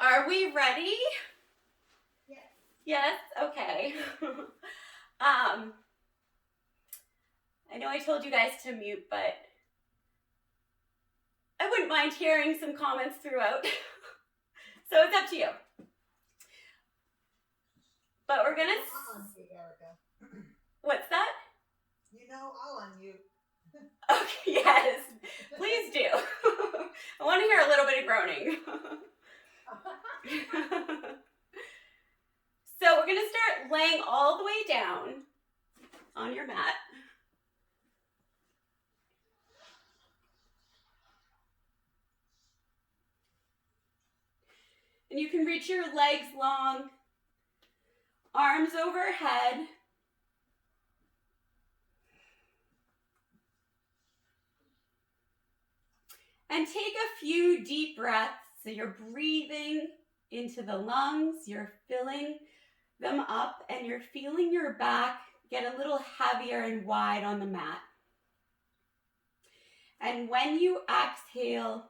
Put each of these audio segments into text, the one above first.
are we ready? Yes. Yes? Okay. I know I told you guys to mute, but I wouldn't mind hearing some comments throughout. So it's up to you. But we're gonna... I'll unmute, Erica. What's that? You know, I'll unmute. Okay, yes, please do. I want to hear a little bit of groaning. So we're gonna start laying all the way down on your mat. And you can reach your legs long, arms overhead. And take a few deep breaths. So you're breathing into the lungs, you're filling them up, and you're feeling your back get a little heavier and wide on the mat. And when you exhale,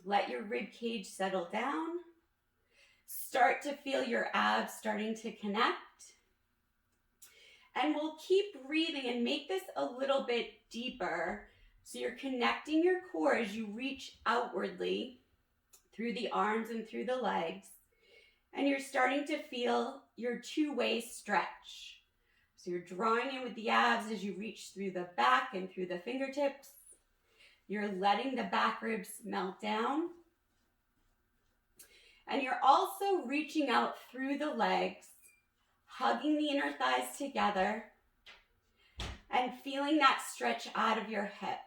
let your rib cage settle down. Start to feel your abs starting to connect. And we'll keep breathing and make this a little bit deeper. So you're connecting your core as you reach outwardly through the arms and through the legs. And you're starting to feel your two-way stretch. So you're drawing in with the abs as you reach through the back and through the fingertips. You're letting the back ribs melt down. And you're also reaching out through the legs, hugging the inner thighs together, and feeling that stretch out of your hips.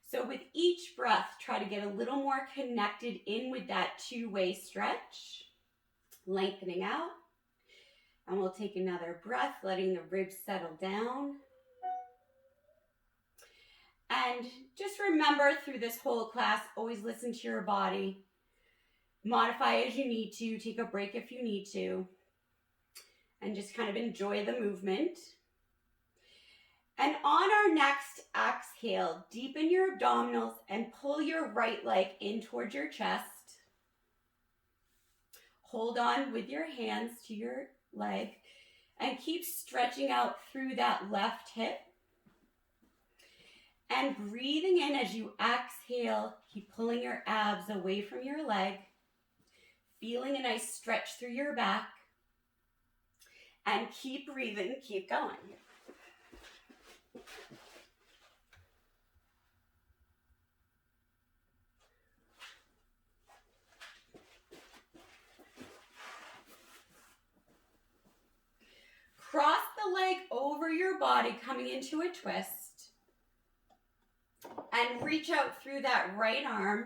So with each breath, try to get a little more connected in with that two-way stretch, lengthening out. And we'll take another breath, letting the ribs settle down. And just remember through this whole class, always listen to your body. Modify as you need to, take a break if you need to, and just kind of enjoy the movement. And on our next exhale, deepen your abdominals and pull your right leg in towards your chest. Hold on with your hands to your leg and keep stretching out through that left hip. And breathing in as you exhale, keep pulling your abs away from your leg, feeling a nice stretch through your back, and keep breathing, keep going. Cross the leg over your body, coming into a twist. And reach out through that right arm.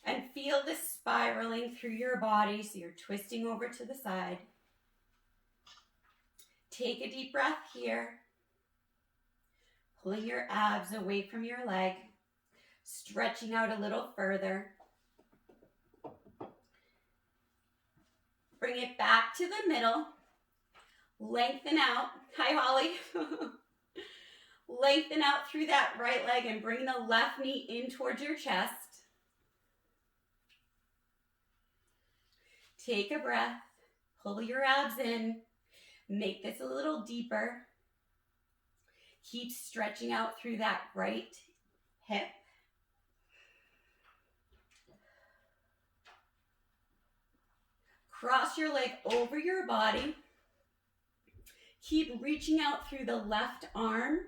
And feel this spiraling through your body, so you're twisting over to the side. Take a deep breath here. Pulling your abs away from your leg. Stretching out a little further. Bring it back to the middle. Lengthen out. Hi, Holly. Lengthen out through that right leg and bring the left knee in towards your chest. Take a breath. Pull your abs in. Make this a little deeper. Keep stretching out through that right hip. Cross your leg over your body. Keep reaching out through the left arm.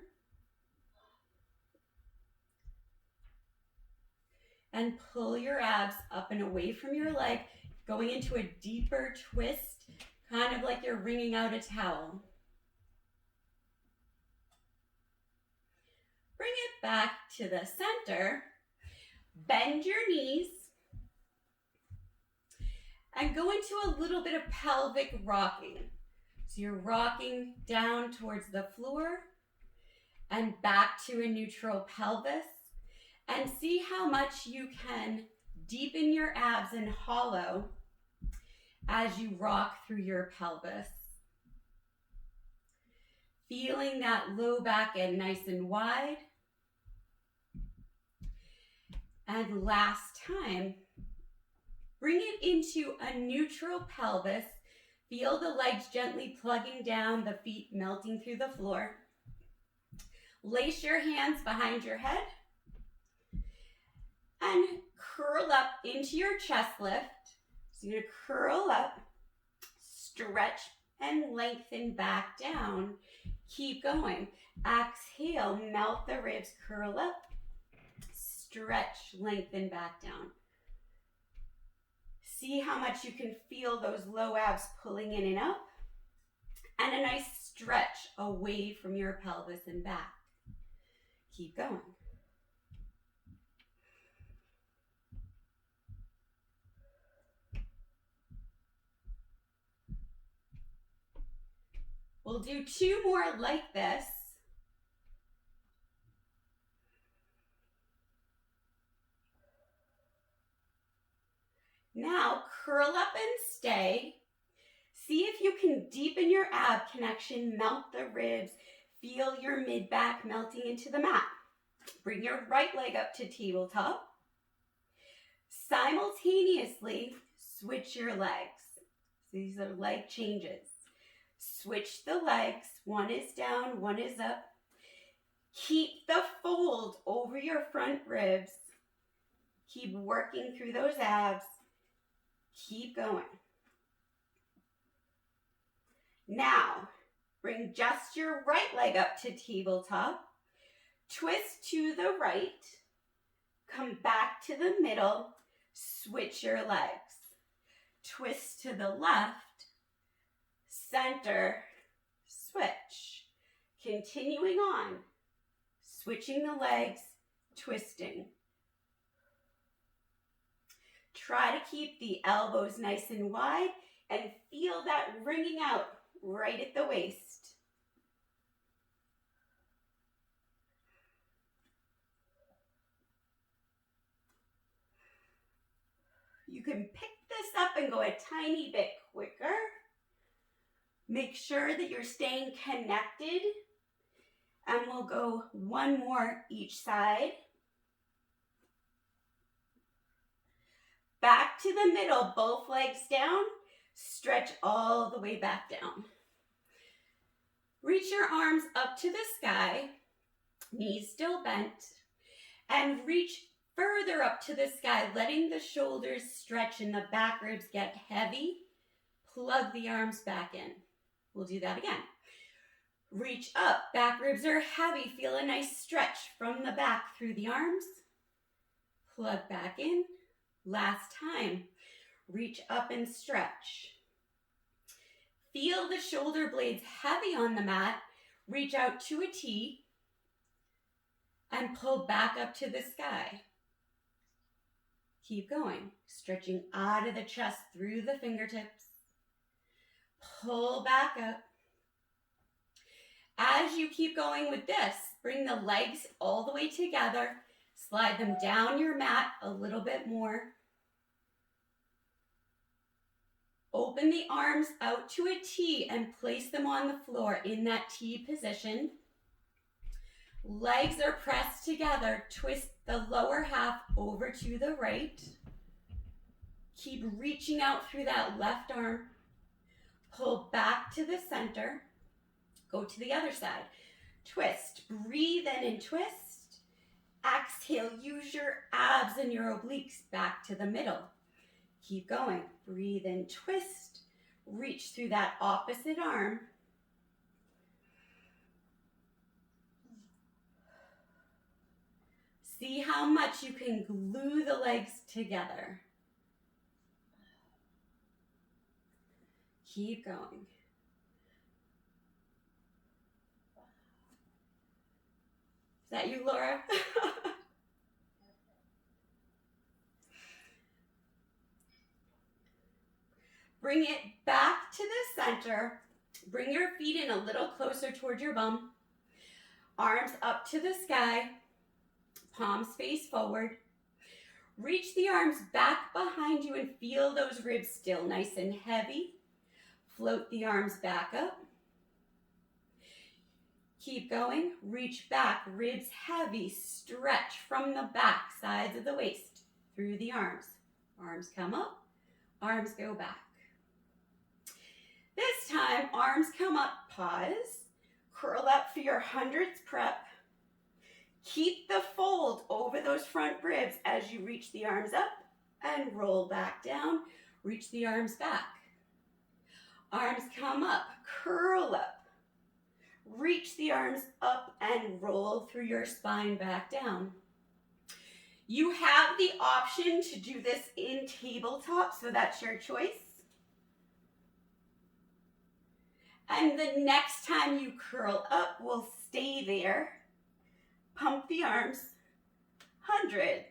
And pull your abs up and away from your leg, going into a deeper twist, kind of like you're wringing out a towel. Bring it back to the center. Bend your knees. And go into a little bit of pelvic rocking. So you're rocking down towards the floor and back to a neutral pelvis. And see how much you can deepen your abs and hollow as you rock through your pelvis. Feeling that low back end nice and wide. And last time, Bring it into a neutral pelvis. Feel the legs gently plugging down, the feet melting through the floor. Lace your hands behind your head and curl up into your chest lift. So you're going to curl up, stretch and lengthen back down. Keep going. Exhale, melt the ribs, curl up, stretch, lengthen back down. See how much you can feel those low abs pulling in and up. And a nice stretch away from your pelvis and back. Keep going. We'll do 2 more like this. Now curl up and stay. See if you can deepen your ab connection, melt the ribs, feel your mid-back melting into the mat. Bring your right leg up to tabletop. Simultaneously, switch your legs. These are leg changes. Switch the legs. One is down, one is up. Keep the fold over your front ribs. Keep working through those abs. Keep going. Now, bring just your right leg up to tabletop. Twist to the right. Come back to the middle. Switch your legs. Twist to the left. Center. Switch. Continuing on. Switching the legs. Twisting. Try to keep the elbows nice and wide and feel that ringing out right at the waist. You can pick this up and go a tiny bit quicker. Make sure that you're staying connected. And we'll go 1 more each side. Back to the middle, both legs down. Stretch all the way back down. Reach your arms up to the sky, knees still bent, and reach further up to the sky, letting the shoulders stretch and the back ribs get heavy. Plug the arms back in. We'll do that again. Reach up, back ribs are heavy. Feel a nice stretch from the back through the arms. Plug back in. Last time. Reach up and stretch. Feel the shoulder blades heavy on the mat. Reach out to a T and pull back up to the sky. Keep going, stretching out of the chest through the fingertips. Pull back up. As you keep going with this, bring the legs all the way together. Slide them down your mat a little bit more. Open the arms out to a T and place them on the floor in that T position. Legs are pressed together. Twist the lower half over to the right. Keep reaching out through that left arm. Pull back to the center. Go to the other side. Twist. Breathe in and twist. Exhale. Use your abs and your obliques back to the middle. Keep going. Breathe in, twist. Reach through that opposite arm. See how much you can glue the legs together. Keep going. Is that you, Laura? Bring it back to the center. Bring your feet in a little closer toward your bum. Arms up to the sky. Palms face forward. Reach the arms back behind you and feel those ribs still nice and heavy. Float the arms back up. Keep going. Reach back, ribs heavy. Stretch from the back sides of the waist through the arms. Arms come up. Arms go back. This time, arms come up, pause, curl up for your 100th prep. Keep the fold over those front ribs as you reach the arms up and roll back down. Reach the arms back. Arms come up, curl up. Reach the arms up and roll through your spine back down. You have the option to do this in tabletop, so that's your choice. And the next time you curl up, we'll stay there. Pump the arms, hundreds.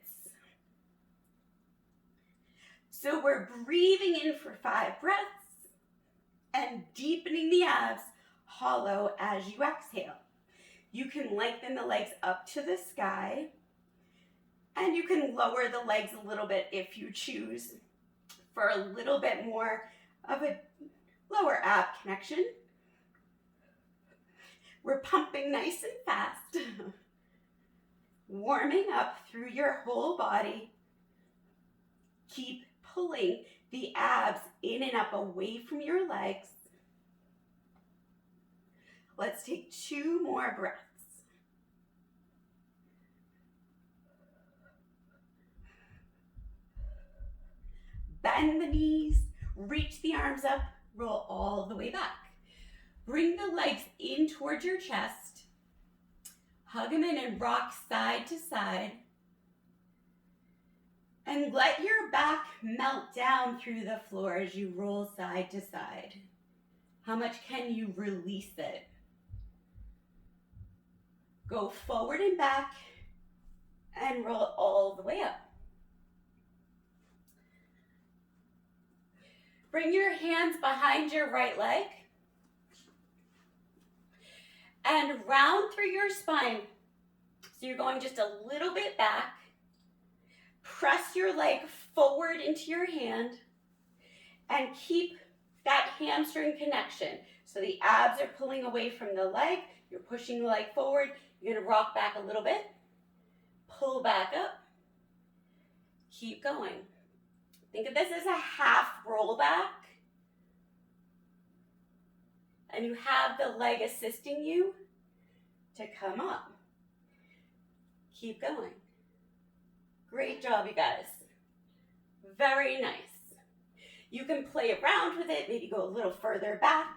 So we're breathing in for 5 breaths and deepening the abs, hollow as you exhale. You can lengthen the legs up to the sky, and you can lower the legs a little bit if you choose for a little bit more of a lower ab connection. We're pumping nice and fast. Warming up through your whole body. Keep pulling the abs in and up away from your legs. Let's take 2 more breaths. Bend the knees, reach the arms up, roll all the way back. Bring the legs in towards your chest. Hug them in and rock side to side. And let your back melt down through the floor as you roll side to side. How much can you release it? Go forward and back and roll all the way up. Bring your hands behind your right leg and round through your spine. So you're going just a little bit back. Press your leg forward into your hand and keep that hamstring connection. So the abs are pulling away from the leg. You're pushing the leg forward. You're going to rock back a little bit. Pull back up. Keep going. Think of this as a half roll back. And you have the leg assisting you to come up. Keep going. Great job, you guys. Very nice. You can play around with it, maybe go a little further back.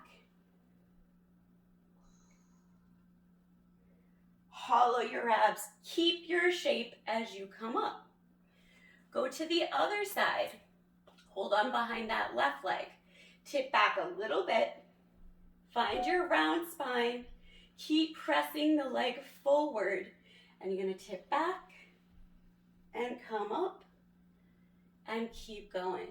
Hollow your abs. Keep your shape as you come up. Go to the other side. Hold on behind that left leg. Tip back a little bit. Find your round spine. Keep pressing the leg forward. And you're going to tip back and come up and keep going.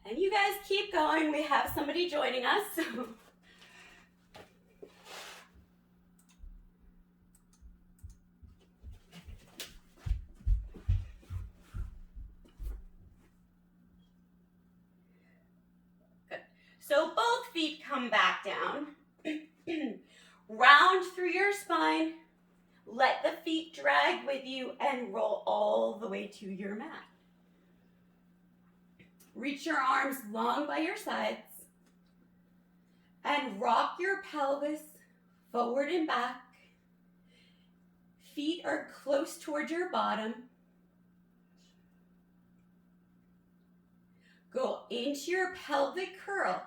And you guys keep going. We have somebody joining us. So both feet come back down. Round through your spine. Let the feet drag with you and roll all the way to your mat. Reach your arms long by your sides and rock your pelvis forward and back. Feet are close towards your bottom. Go into your pelvic curl.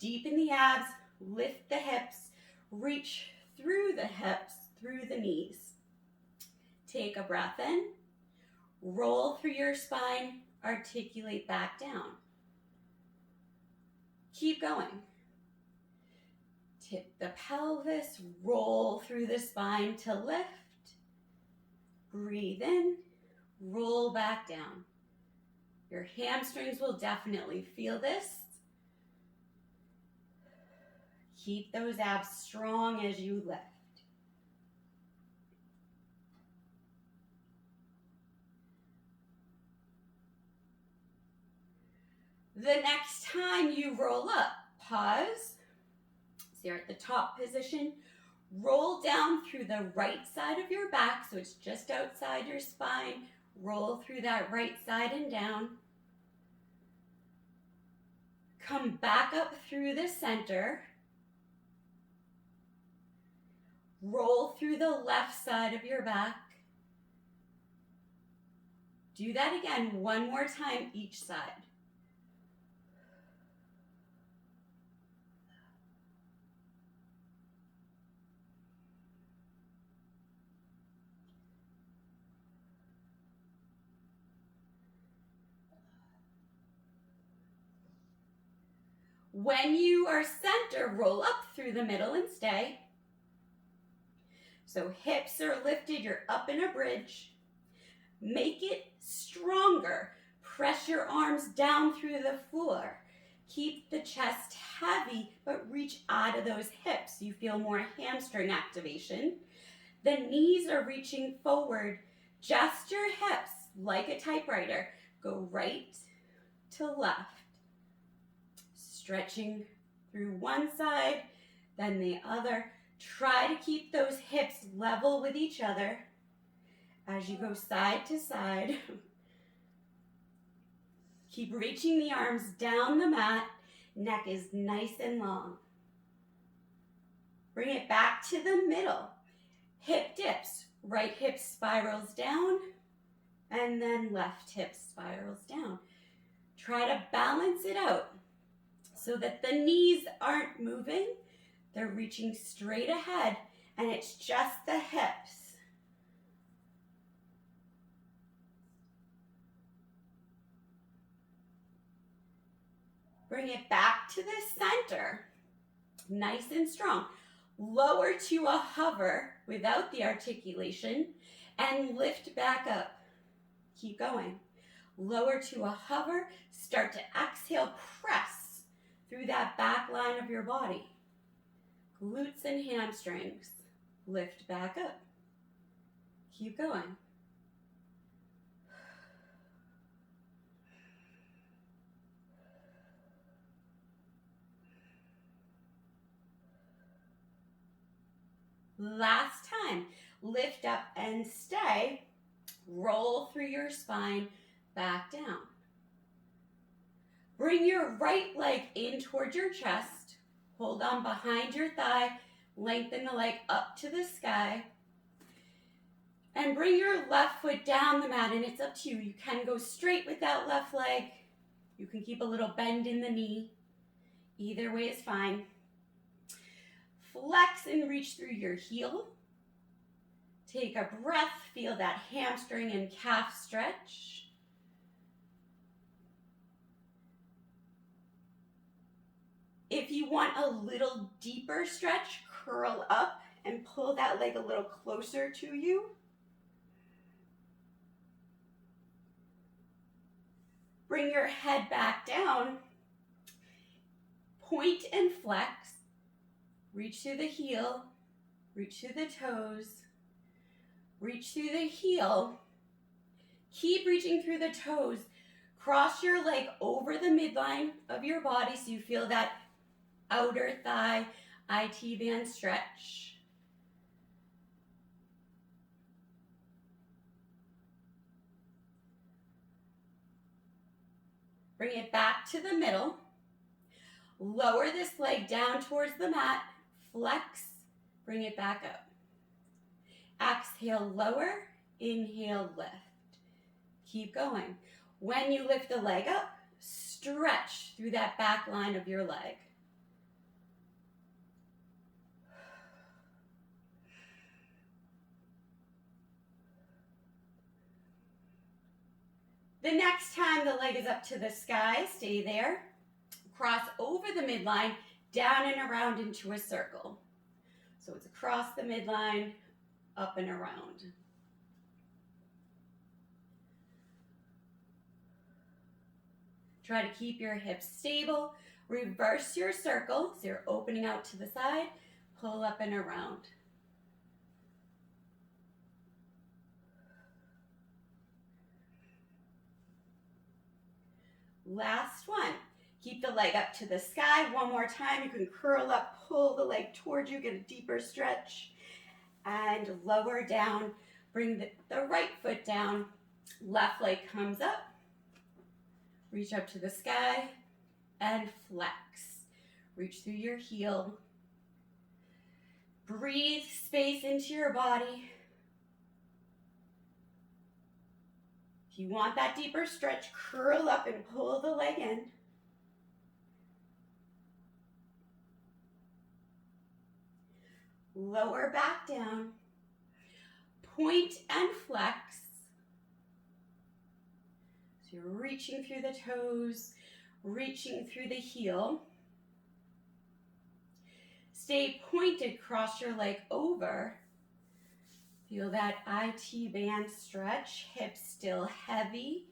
Deepen the abs, lift the hips, reach through the hips, through the knees. Take a breath in, roll through your spine, articulate back down. Keep going. Tip the pelvis, roll through the spine to lift. Breathe in, roll back down. Your hamstrings will definitely feel this. Keep those abs strong as you lift. The next time you roll up, pause. So you're at the top position. Roll down through the right side of your back, so it's just outside your spine. Roll through that right side and down. Come back up through the center. Roll through the left side of your back. Do that again one more time each side. When you are center, roll up through the middle and stay. So hips are lifted, you're up in a bridge. Make it stronger. Press your arms down through the floor. Keep the chest heavy, but reach out of those hips. You feel more hamstring activation. The knees are reaching forward. Just your hips, like a typewriter. Go right to left. Stretching through one side, then the other. Try to keep those hips level with each other as you go side to side. Keep reaching the arms down the mat. Neck is nice and long. Bring it back to the middle. Hip dips. Right hip spirals down, and then left hip spirals down. Try to balance it out so that the knees aren't moving. They're reaching straight ahead, and it's just the hips. Bring it back to the center, nice and strong. Lower to a hover without the articulation, and lift back up. Keep going. Lower to a hover, start to exhale, press through that back line of your body. Glutes and hamstrings, lift back up. Keep going. Last time, lift up and stay. Roll through your spine, back down. Bring your right leg in towards your chest. Hold on behind your thigh. Lengthen the leg up to the sky. And bring your left foot down the mat, and it's up to you. You can go straight with that left leg. You can keep a little bend in the knee. Either way is fine. Flex and reach through your heel. Take a breath, feel that hamstring and calf stretch. If you want a little deeper stretch, curl up and pull that leg a little closer to you. Bring your head back down. Point and flex. Reach through the heel. Reach through the toes. Reach through the heel. Keep reaching through the toes. Cross your leg over the midline of your body so you feel that outer thigh IT band stretch. Bring it back to the middle. Lower this leg down towards the mat. Flex. Bring it back up. Exhale, lower. Inhale, lift. Keep going. When you lift the leg up, stretch through that back line of your leg. The next time the leg is up to the sky, stay there. Cross over the midline, down and around into a circle. So it's across the midline, up and around. Try to keep your hips stable. Reverse your circle, so you're opening out to the side. Pull up and around. Last one. Keep the leg up to the sky. One more time. You can curl up, pull the leg towards you, get a deeper stretch. And lower down. Bring the right foot down. Left leg comes up. Reach up to the sky and flex. Reach through your heel. Breathe space into your body. If you want that deeper stretch, curl up and pull the leg in. Lower back down. Point and flex. So you're reaching through the toes, reaching through the heel. Stay pointed, cross your leg over. Feel that IT band stretch, hips still heavy.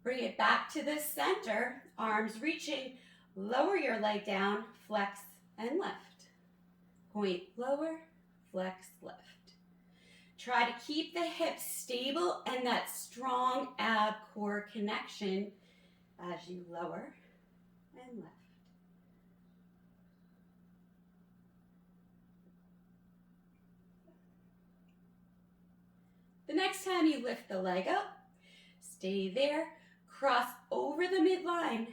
Bring it back to the center, arms reaching, lower your leg down, flex and lift. Point, lower, flex, lift. Try to keep the hips stable and that strong ab core connection as you lower and lift. The next time you lift the leg up, stay there, cross over the midline,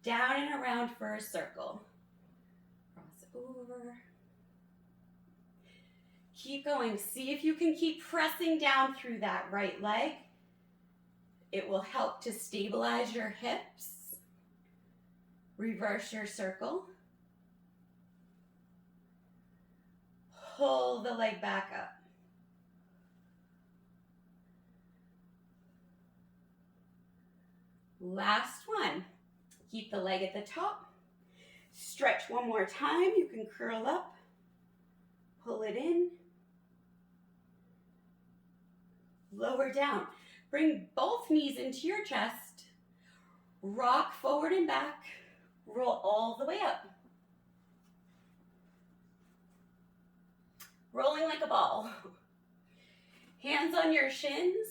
down and around for a circle. Cross over. Keep going. See if you can keep pressing down through that right leg. It will help to stabilize your hips. Reverse your circle. Pull the leg back up. Last one. Keep the leg at the top. Stretch one more time. You can curl up. Pull it in. Lower down. Bring both knees into your chest. Rock forward and back. Roll all the way up. Rolling like a ball. Hands on your shins.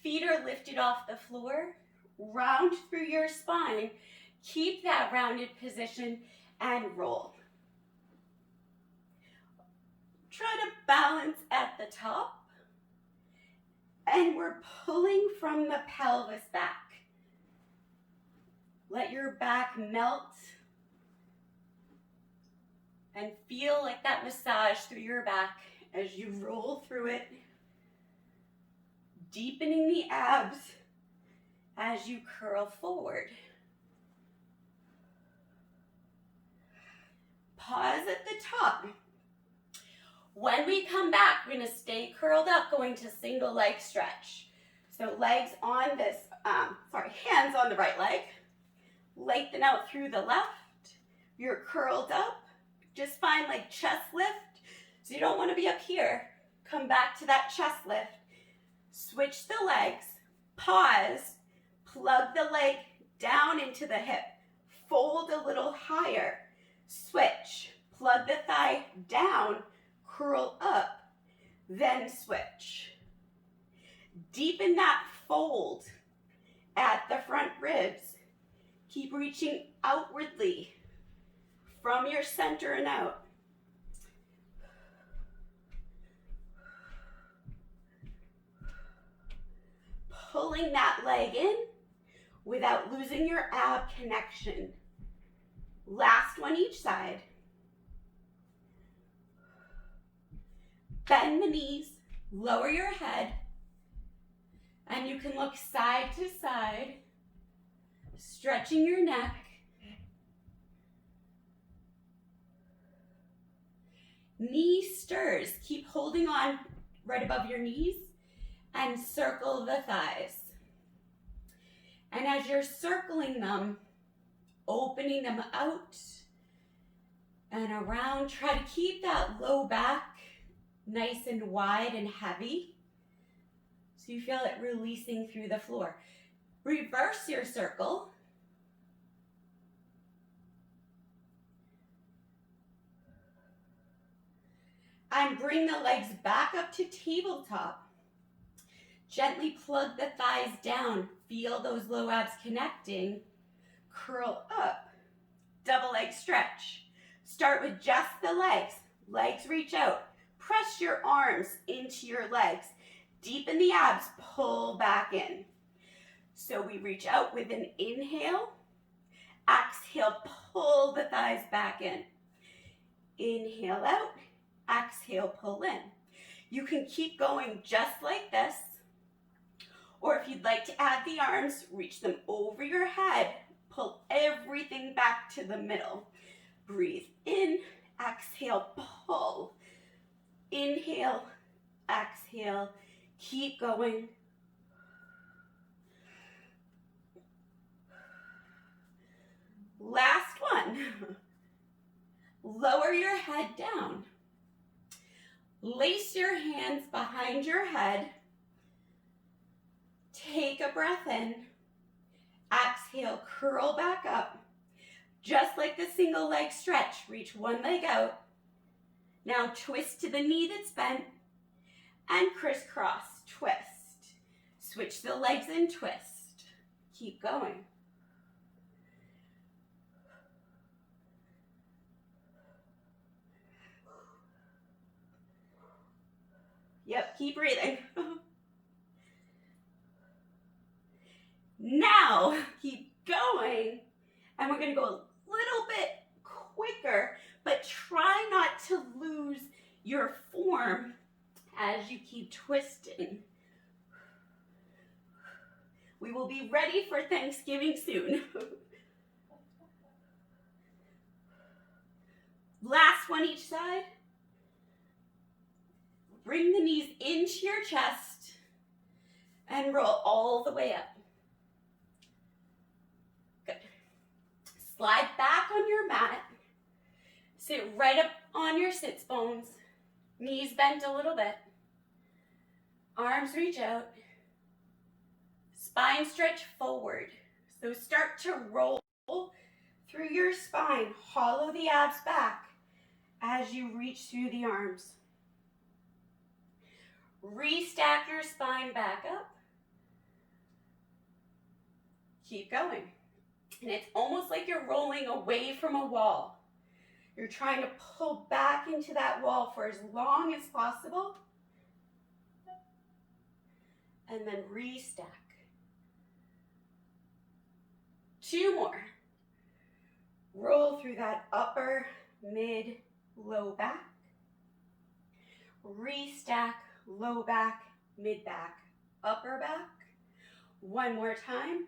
Feet are lifted off the floor. Round through your spine. Keep that rounded position and roll. Try to balance at the top. And we're pulling from the pelvis back. Let your back melt and feel like that massage through your back as you roll through it, deepening the abs as you curl forward. Pause at the top. When we come back, we're going to stay curled up, going to single leg stretch. So legs on this, hands on the right leg. Lengthen out through the left. You're curled up. Just find like chest lift. So you don't want to be up here. Come back to that chest lift. Switch the legs. Pause. Plug the leg down into the hip. Fold a little higher. Switch. Plug the thigh down. Curl up, then switch. Deepen that fold at the front ribs. Keep reaching outwardly from your center and out. Pulling that leg in without losing your ab connection. Last one each side. Bend the knees, lower your head, and you can look side to side, stretching your neck. Knee stirs, keep holding on right above your knees and circle the thighs. And as you're circling them, opening them out and around, try to keep that low back nice and wide and heavy, so you feel it releasing through the floor. Reverse your circle. And bring the legs back up to tabletop. Gently plug the thighs down. Feel those low abs connecting. Curl up. Double leg stretch. Start with just the legs. Legs reach out. Press your arms into your legs. Deepen the abs, pull back in. So we reach out with an inhale. Exhale, pull the thighs back in. Inhale out, exhale, pull in. You can keep going just like this, or if you'd like to add the arms, reach them over your head, pull everything back to the middle. Breathe in, exhale, pull. Inhale, exhale, keep going. Last one. Lower your head down. Lace your hands behind your head. Take a breath in. Exhale, curl back up. Just like the single leg stretch, reach one leg out. Now twist to the knee that's bent and crisscross, twist. Switch the legs and twist. Keep going. Yep, keep breathing. Now, keep going. And we're gonna go a little bit quicker, but try not to lose your form as you keep twisting. We will be ready for Thanksgiving soon. Last one each side. Bring the knees into your chest and roll all the way up. Good. Slide back on your mat. Sit right up on your sits bones. Knees bent a little bit. Arms reach out. Spine stretch forward. So start to roll through your spine. Hollow the abs back as you reach through the arms. Restack your spine back up. Keep going. And it's almost like you're rolling away from a wall. You're trying to pull back into that wall for as long as possible. And then restack. 2 more. Roll through that upper, mid, low back. Restack, low back, mid back, upper back. 1 more time.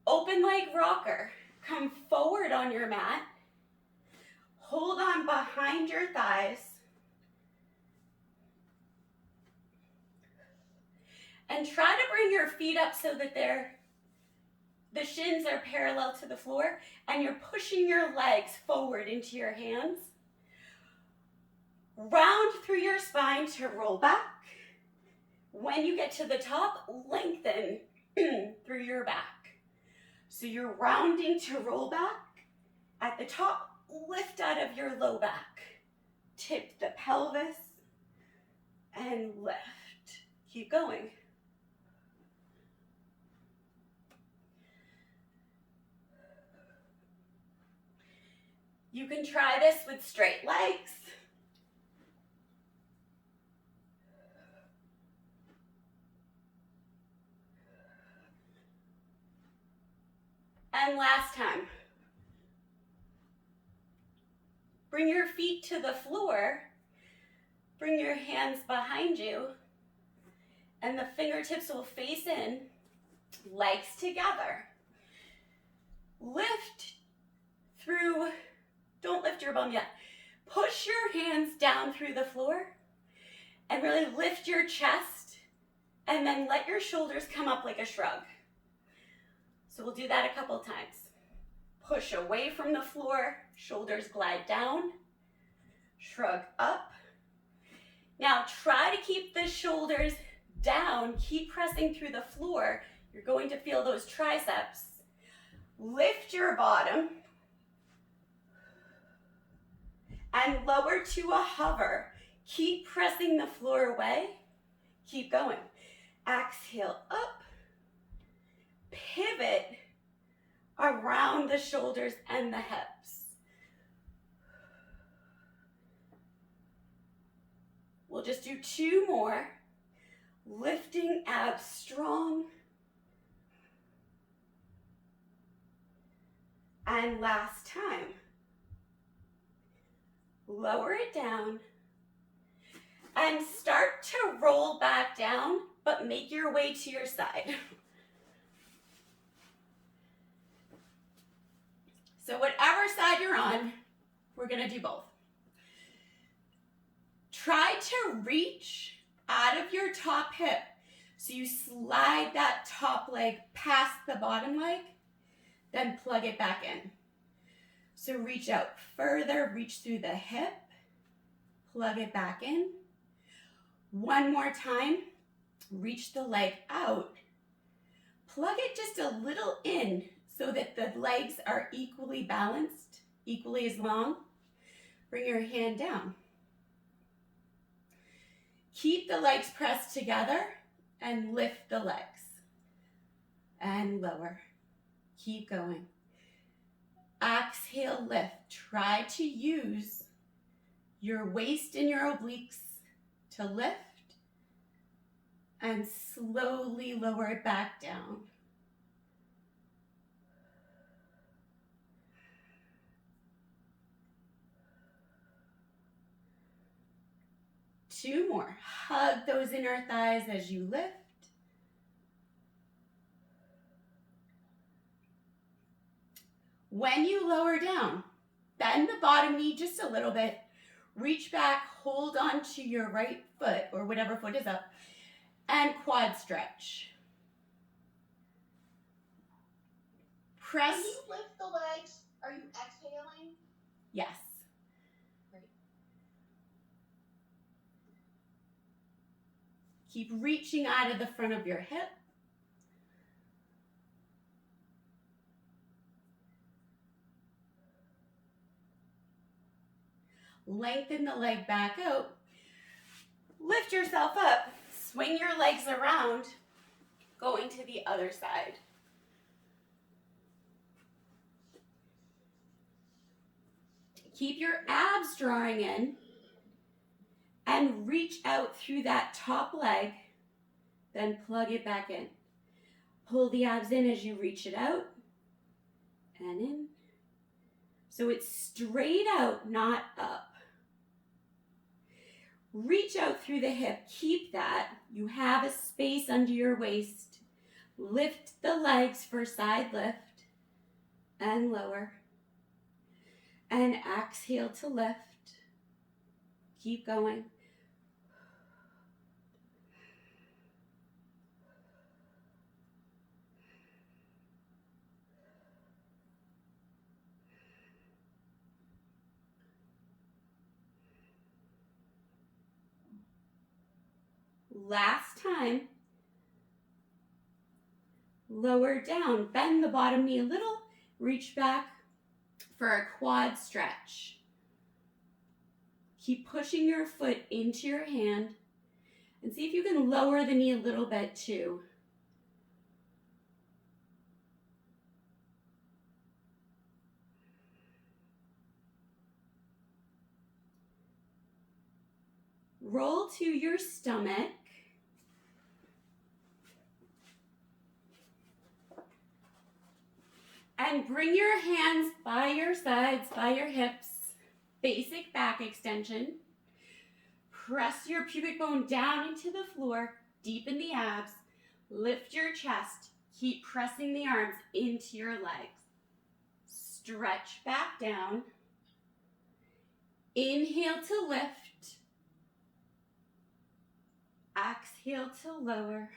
Open leg rocker. Come forward on your mat. Hold on behind your thighs. And try to bring your feet up so that the shins are parallel to the floor and you're pushing your legs forward into your hands. Round through your spine to roll back. When you get to the top, lengthen through your back. So you're rounding to roll back. At the top, lift out of your low back. Tip the pelvis and lift. Keep going. You can try this with straight legs. And last time. Bring your feet to the floor. Bring your hands behind you. And the fingertips will face in. Legs together. Lift through. Don't lift your bum yet. Push your hands down through the floor and really lift your chest and then let your shoulders come up like a shrug. So we'll do that a couple times. Push away from the floor, shoulders glide down, shrug up. Now try to keep the shoulders down, keep pressing through the floor. You're going to feel those triceps. Lift your bottom. And lower to a hover. Keep pressing the floor away. Keep going. Exhale up. pivot around the shoulders and the hips. We'll just do 2 more. Lifting abs strong. And last time. Lower it down. And start to roll back down, but make your way to your side. So whatever side you're on, we're gonna do both. Try to reach out of your top hip. So you slide that top leg past the bottom leg, then plug it back in. So reach out further, reach through the hip, plug it back in. One more time, reach the leg out, plug it just a little in so that the legs are equally balanced, equally as long. Bring your hand down. Keep the legs pressed together and lift the legs. And lower. Keep going. Exhale, lift. Try to use your waist and your obliques to lift and slowly lower it back down. Two more. Hug those inner thighs as you lift. When you lower down, bend the bottom knee just a little bit. Reach back, hold on to your right foot or whatever foot is up, and quad stretch. Press. When you lift the legs, are you exhaling? Yes. Great. Keep reaching out of the front of your hip. Lengthen the leg back out. Lift yourself up. Swing your legs around, going to the other side. Keep your abs drawing in and reach out through that top leg, then plug it back in. Pull the abs in as you reach it out and in. So it's straight out, not up. Reach out through the hip, keep that. You have a space under your waist. Lift the legs for side lift and lower. And exhale to lift. Keep going. Last time. Lower down, bend the bottom knee a little, reach back for a quad stretch. Keep pushing your foot into your hand and see if you can lower the knee a little bit too. Roll to your stomach. And bring your hands by your sides, by your hips. Basic back extension. Press your pubic bone down into the floor. Deepen the abs. Lift your chest. Keep pressing the arms into your legs. Stretch back down. Inhale to lift. Exhale to lower.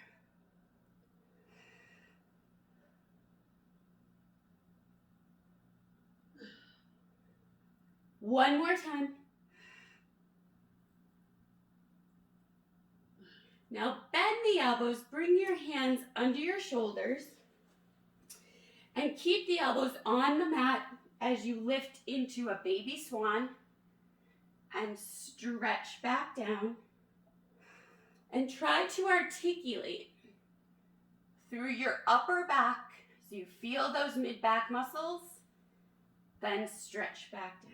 One more time. Now bend the elbows, bring your hands under your shoulders, and keep the elbows on the mat as you lift into a baby swan and stretch back down. And try to articulate through your upper back So you feel those mid-back muscles, then stretch back down.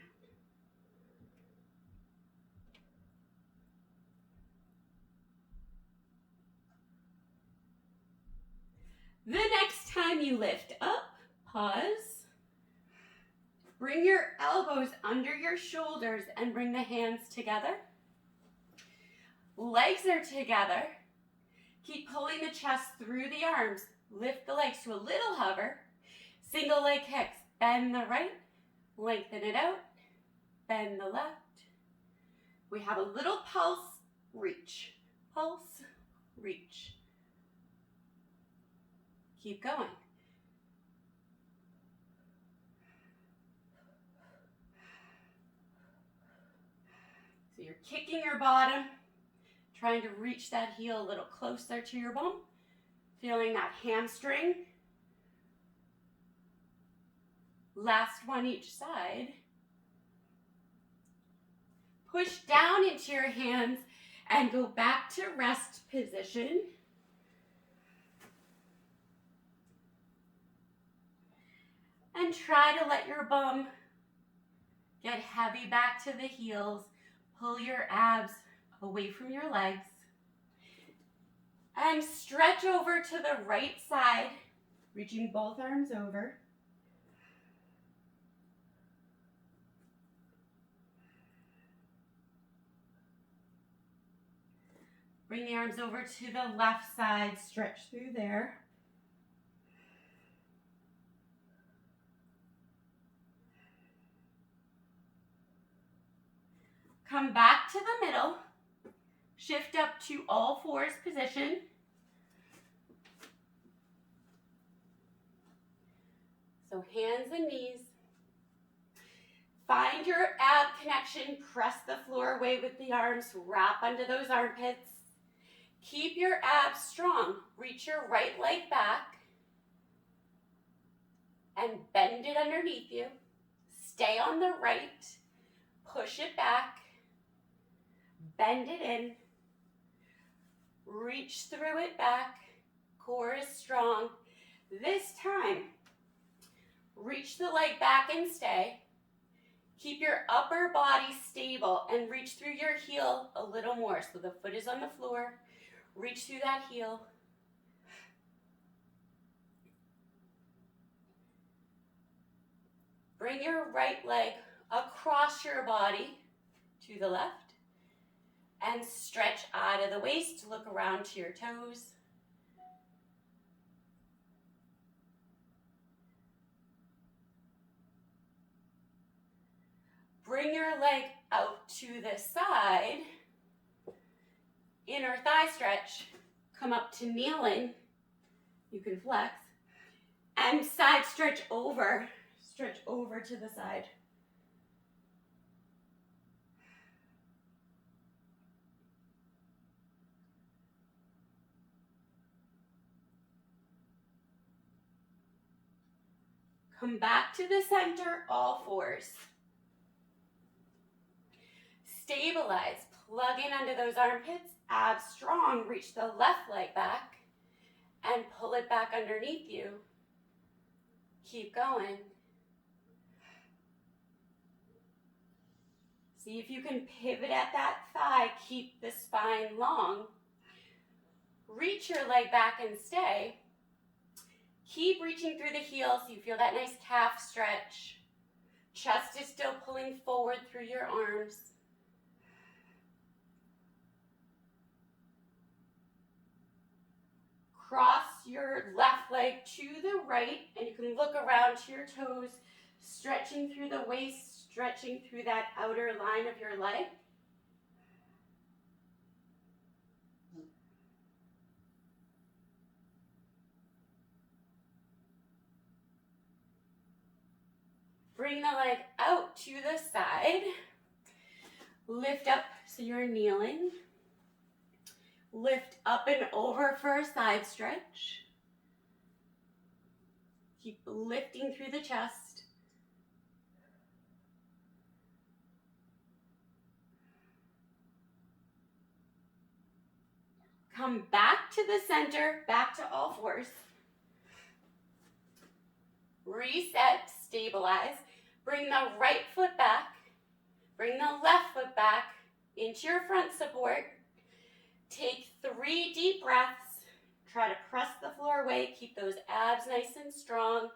The next time you lift up, pause. Bring your elbows under your shoulders and bring the hands together. Legs are together. Keep pulling the chest through the arms. Lift the legs to a little hover. Single leg kicks. Bend the right, lengthen it out, bend the left. We have a little pulse, reach, pulse, reach. Keep going. So you're kicking your bottom, trying to reach that heel a little closer to your bum, feeling that hamstring. Last one each side. Push down into your hands and go back to rest position. And try to let your bum get heavy back to the heels. Pull your abs away from your legs. And stretch over to the right side, reaching both arms over. Bring the arms over to the left side, stretch through there. Come back to the middle. Shift up to all fours position. So hands and knees. Find your ab connection. Press the floor away with the arms. Wrap under those armpits. Keep your abs strong. Reach your right leg back and bend it underneath you. Stay on the right. Push it back. Bend it in. Reach through it back. Core is strong. This time, reach the leg back and stay. Keep your upper body stable and reach through your heel a little more. So the foot is on the floor. Reach through that heel. Bring your right leg across your body to the left and stretch out of the waist. Look around to your toes. Bring your leg out to the side. Inner thigh stretch. Come up to kneeling. You can flex. And side stretch over. Stretch over to the side. Come back to the center, all fours. Stabilize. Plug in under those armpits. Abs strong. Reach the left leg back and pull it back underneath you. Keep going. See if you can pivot at that thigh. Keep the spine long. Reach your leg back and stay. Keep reaching through the heels so you feel that nice calf stretch. Chest is still pulling forward through your arms. Cross your left leg to the right, and you can look around to your toes, stretching through the waist, stretching through that outer line of your leg. Bring the leg out to the side. Lift up so you're kneeling. Lift up and over for a side stretch. Keep lifting through the chest. Come back to the center, back to all fours. Reset, stabilize. Bring the right foot back. Bring the left foot back into your front support. Take 3 deep breaths. Try to press the floor away. Keep those abs nice and strong.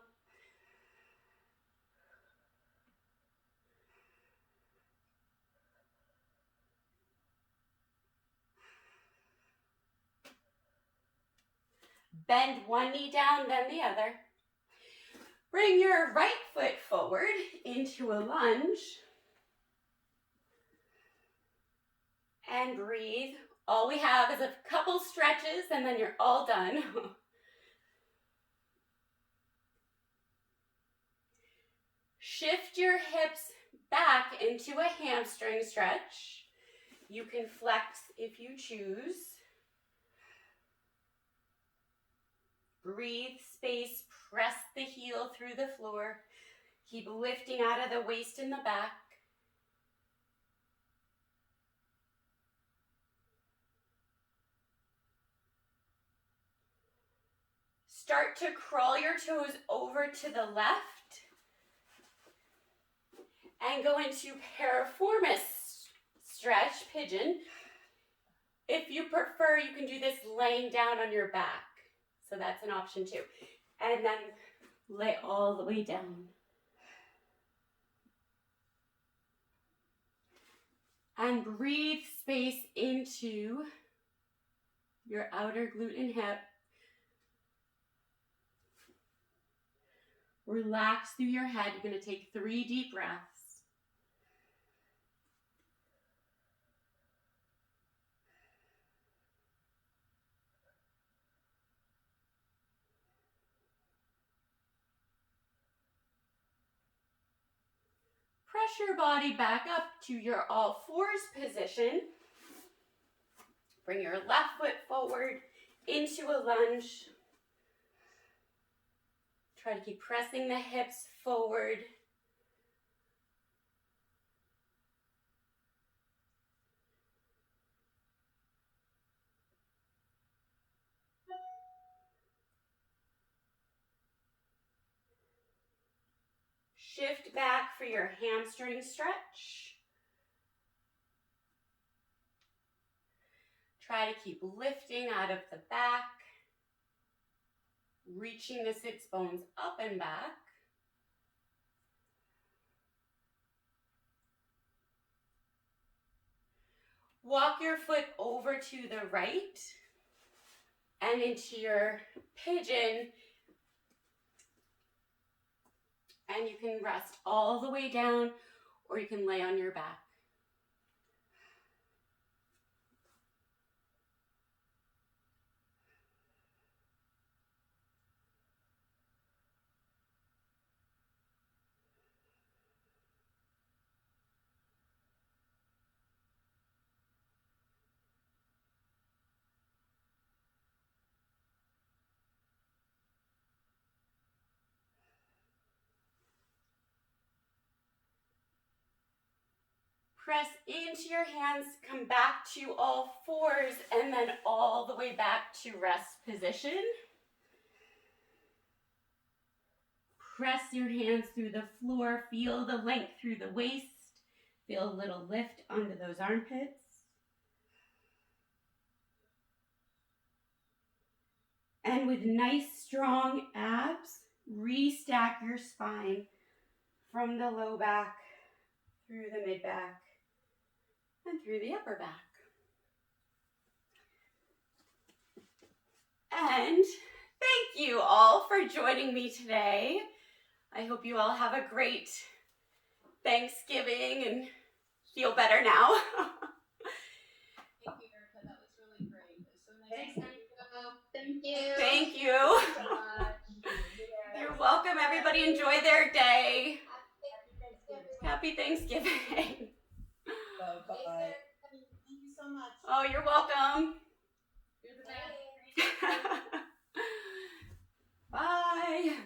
Bend one knee down, then the other. Bring your right foot forward into a lunge. And breathe. All we have is a couple stretches and then you're all done. Shift your hips back into a hamstring stretch. You can flex if you choose. Breathe, space, press the heel through the floor. Keep lifting out of the waist and the back. Start to crawl your toes over to the left and go into piriformis stretch, pigeon. If you prefer, you can do this laying down on your back. So that's an option too. And then lay all the way down. And breathe space into your outer glute and hip. Relax through your head. You're going to take 3 deep breaths. Press your body back up to your all fours position. Bring your left foot forward into a lunge. Try to keep pressing the hips forward. Shift back for your hamstring stretch. Try to keep lifting out of the back, reaching the sits bones up and back. Walk your foot over to the right and into your pigeon. And you can rest all the way down or you can lay on your back. Press into your hands, come back to all fours, and then all the way back to rest position. Press your hands through the floor, feel the length through the waist, feel a little lift under those armpits. And with nice strong abs, restack your spine from the low back through the mid back and through the upper back. And thank you all for joining me today. I hope you all have a great Thanksgiving and feel better now. Thank you, Erica. That was really great. It was so nice to meet you. Thank you. So much. You're welcome. Everybody enjoy their day. Happy Thanksgiving. Happy Thanksgiving. Bye-bye. Thank you so much. Oh, you're welcome. You're the best. Bye.